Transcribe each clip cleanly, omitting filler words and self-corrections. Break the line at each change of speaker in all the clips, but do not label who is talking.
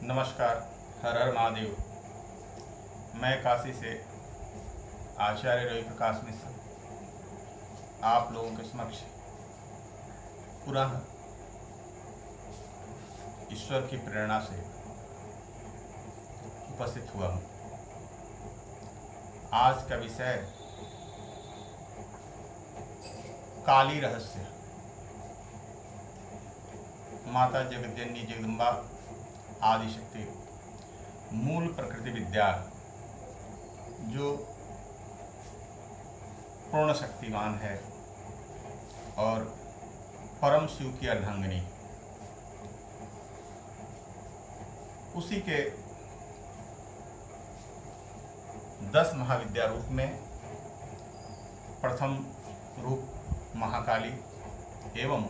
नमस्कार। हर हर महादेव। मैं काशी से आचार्य रवि प्रकाश मिश्र आप लोगों के समक्ष पुनः ईश्वर की प्रेरणा से उपस्थित हुआ हूँ। आज का विषय काली रहस्य। माता जगतजननी जगदम्बा आदिशक्ति मूल प्रकृति विद्या जो पूर्ण शक्तिमान है और परम शिव की अर्धांगिनी, उसी के 10 महाविद्या रूप में प्रथम रूप महाकाली एवं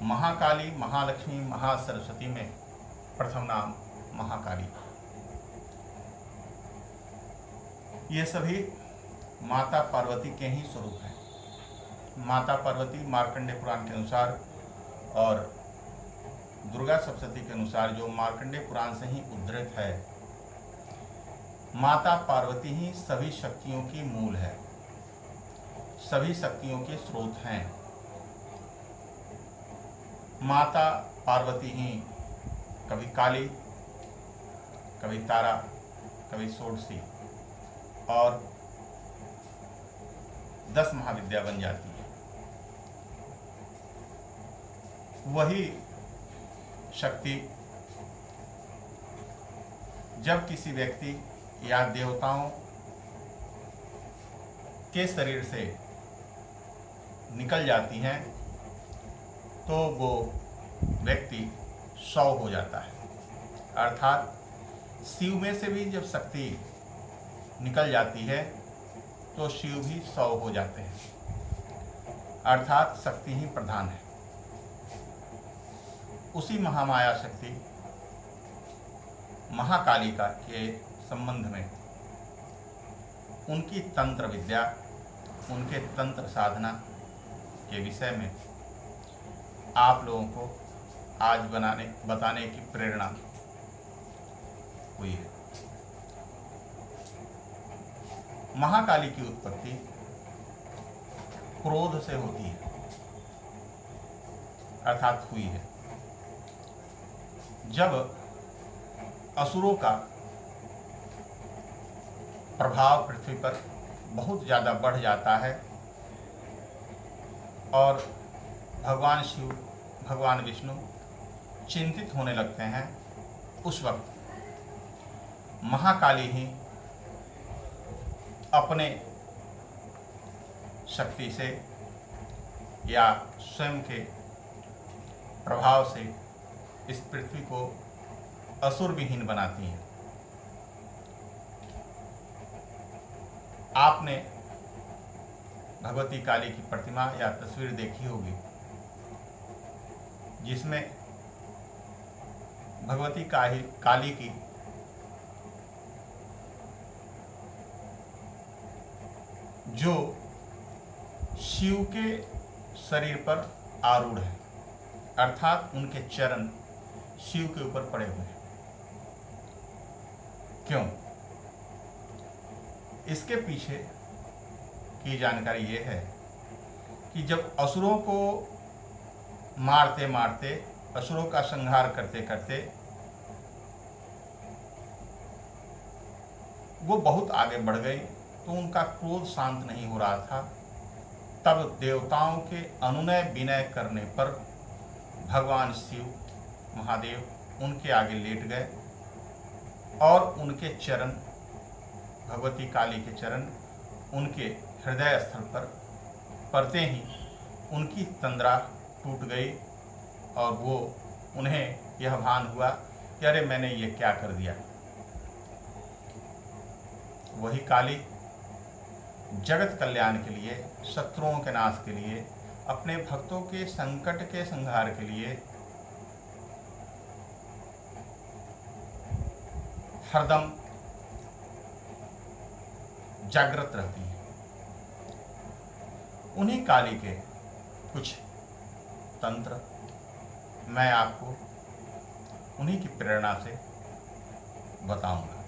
महाकाली, महालक्ष्मी, महासरस्वती में प्रथम नाम महाकाली। ये सभी माता पार्वती के ही स्वरूप हैं। माता पार्वती मार्कंडेय पुराण के अनुसार और दुर्गा सप्तशती के अनुसार, जो मार्कंडेय पुराण से ही उद्धृत है, माता पार्वती ही सभी शक्तियों की मूल है, सभी शक्तियों के स्रोत हैं। माता पार्वती ही कभी काली, कभी तारा, कभी षोडशी और 10 महाविद्या बन जाती है। वही शक्ति जब किसी व्यक्ति या देवताओं के शरीर से निकल जाती हैं तो वो व्यक्ति 100 हो जाता है। अर्थात शिव में से भी जब शक्ति निकल जाती है तो शिव भी 100 हो जाते हैं। अर्थात शक्ति ही प्रधान है। उसी महामाया शक्ति महाकालिका के संबंध में उनकी तंत्र विद्या, उनके तंत्र साधना के विषय में आप लोगों को आज बताने की प्रेरणा हुई है। महाकाली की उत्पत्ति क्रोध से होती है, अर्थात हुई है। जब असुरों का प्रभाव पृथ्वी पर बहुत ज़्यादा बढ़ जाता है और भगवान शिव, भगवान विष्णु चिंतित होने लगते हैं, उस वक्त महाकाली ही अपने शक्ति से या स्वयं के प्रभाव से इस पृथ्वी को असुर विहीन बनाती हैं। आपने भगवती काली की प्रतिमा या तस्वीर देखी होगी, जिसमें भगवती काली की जो शिव के शरीर पर आरूढ़ है, अर्थात उनके चरण शिव के ऊपर पड़े हुए हैं। क्यों? इसके पीछे की जानकारी ये है कि जब असुरों को मारते मारते, असुरों का संहार करते करते वो बहुत आगे बढ़ गई तो उनका क्रोध शांत नहीं हो रहा था। तब देवताओं के अनुनय विनय करने पर भगवान शिव, महादेव उनके आगे लेट गए और उनके चरण, भगवती काली के चरण उनके हृदय स्थल पर पड़ते ही उनकी तंद्रा टूट गई और वो उन्हें यह भान हुआ कि अरे मैंने ये क्या कर दिया। वही काली जगत कल्याण के लिए, शत्रुओं के नाश के लिए, अपने भक्तों के संकट के संहार के लिए हरदम जागृत रहती है। उन्हीं काली के कुछ तंत्र मैं आपको उन्हीं की प्रेरणा से बताऊंगा।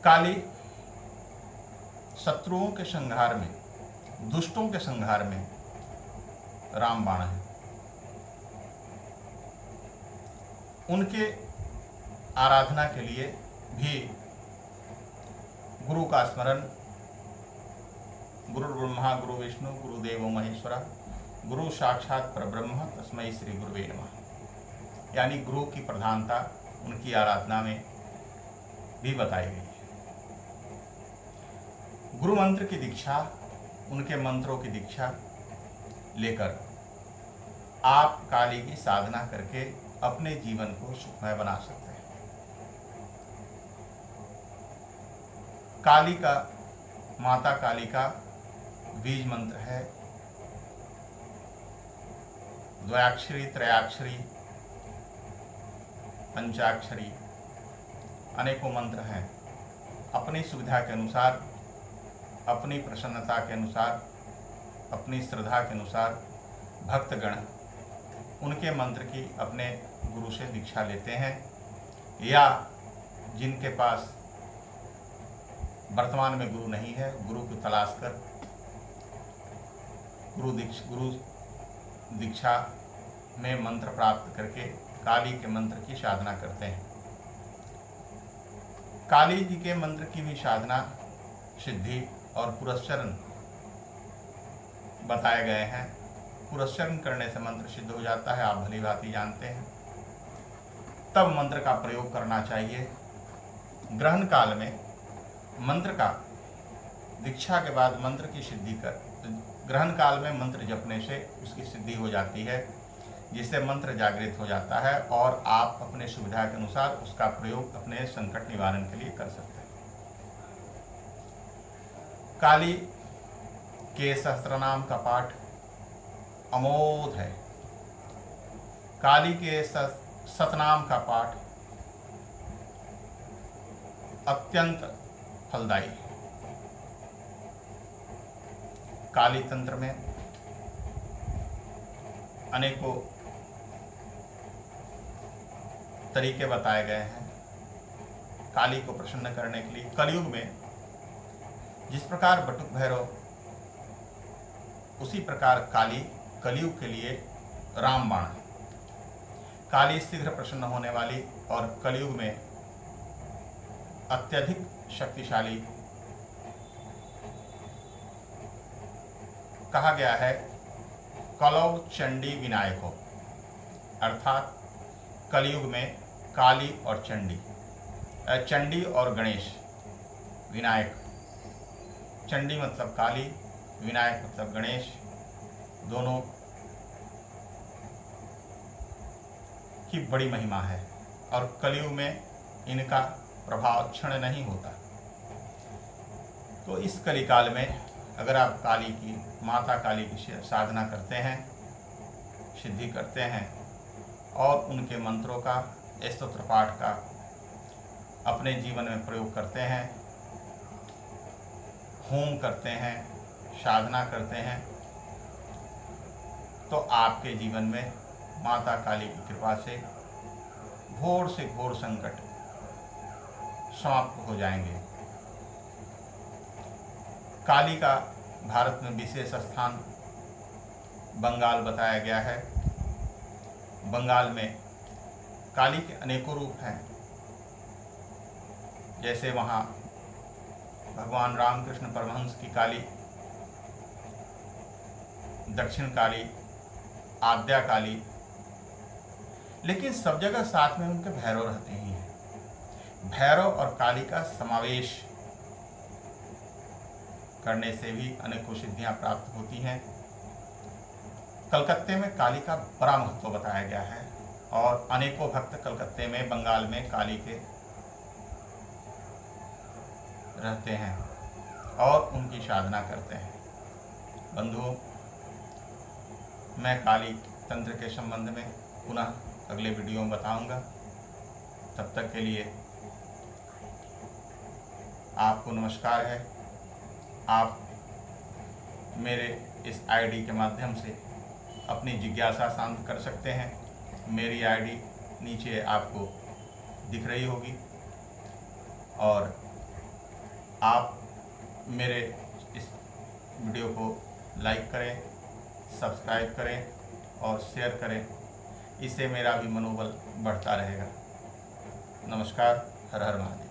काली शत्रुओं के संहार में, दुष्टों के संहार में रामबाण है। उनके आराधना के लिए भी गुरु का स्मरण, गुरु ब्रह्मा गुरु विष्णु गुरुदेवो महेश्वरा गुरु साक्षात परब्रह्म तस्मै श्री गुरुवे नमः, यानी गुरु की प्रधानता उनकी आराधना में भी बताई गई है। गुरु मंत्र की दीक्षा, उनके मंत्रों की दीक्षा लेकर आप काली की साधना करके अपने जीवन को सुखमय बना सकते हैं। काली का, माता काली का बीज मंत्र है द्वयाक्षरी, त्रयाक्षरी, पंचाक्षरी, अनेकों मंत्र हैं। अपनी सुविधा के अनुसार, अपनी प्रसन्नता के अनुसार, अपनी श्रद्धा के अनुसार भक्तगण उनके मंत्र की अपने गुरु से दीक्षा लेते हैं, या जिनके पास वर्तमान में गुरु नहीं है, गुरु को तलाश कर गुरु दीक्षा में मंत्र प्राप्त करके काली के मंत्र की साधना करते हैं। काली जी के मंत्र की भी साधना, सिद्धि और पुरस्चरण बताए गए हैं। पुरस्चरण करने से मंत्र सिद्ध हो जाता है, आप भली भांति जानते हैं। तब मंत्र का प्रयोग करना चाहिए। ग्रहण काल में मंत्र का, दीक्षा के बाद मंत्र की सिद्धि कर, ग्रहण काल में मंत्र जपने से उसकी सिद्धि हो जाती है, जिससे मंत्र जागृत हो जाता है और आप अपने सुविधा के अनुसार उसका प्रयोग अपने संकट निवारण के लिए कर सकते हैं। काली के सहस्त्रनाम का पाठ अमोघ है। काली के सतनाम का पाठ अत्यंत फलदायी है। काली तंत्र में अनेकों तरीके बताए गए हैं काली को प्रसन्न करने के लिए। कलयुग में जिस प्रकार बटुक भैरव, उसी प्रकार काली कलयुग के लिए रामबाण है। काली शीघ्र प्रसन्न होने वाली और कलयुग में अत्यधिक शक्तिशाली कहा गया है। कलौ चंडी विनायको, अर्थात कलयुग में काली और चंडी, चंडी और गणेश, विनायक, चंडी मतलब काली, विनायक मतलब गणेश, दोनों की बड़ी महिमा है और कलयुग में इनका प्रभाव क्षण नहीं होता। तो इस कलिकाल में अगर आप काली की, माता काली की साधना करते हैं, सिद्धि करते हैं और उनके मंत्रों का, स्तोत्र पाठ का अपने जीवन में प्रयोग करते हैं, होम करते हैं, साधना करते हैं, तो आपके जीवन में माता काली की कृपा से घोर संकट समाप्त हो जाएंगे। काली का भारत में विशेष स्थान बंगाल बताया गया है। बंगाल में काली के अनेकों रूप हैं। जैसे वहाँ भगवान रामकृष्ण परमहंस की काली, दक्षिण काली, आद्या काली, लेकिन सब जगह साथ में उनके भैरव रहते ही हैं। भैरव और काली का समावेश करने से भी अनेकों सिद्धियां प्राप्त होती हैं। कलकत्ते में काली का बड़ा महत्व बताया गया है और अनेकों भक्त कलकत्ते में, बंगाल में काली के रहते हैं और उनकी साधना करते हैं। बंधुओं, मैं काली तंत्र के संबंध में पुनः अगले वीडियो में बताऊंगा। तब तक के लिए आपको नमस्कार है। आप मेरे इस आईडी के माध्यम से अपनी जिज्ञासा शांत कर सकते हैं। मेरी आईडी नीचे आपको दिख रही होगी और आप मेरे इस वीडियो को लाइक करें, सब्सक्राइब करें और शेयर करें। इससे मेरा भी मनोबल बढ़ता रहेगा। नमस्कार। हर हर महादेव।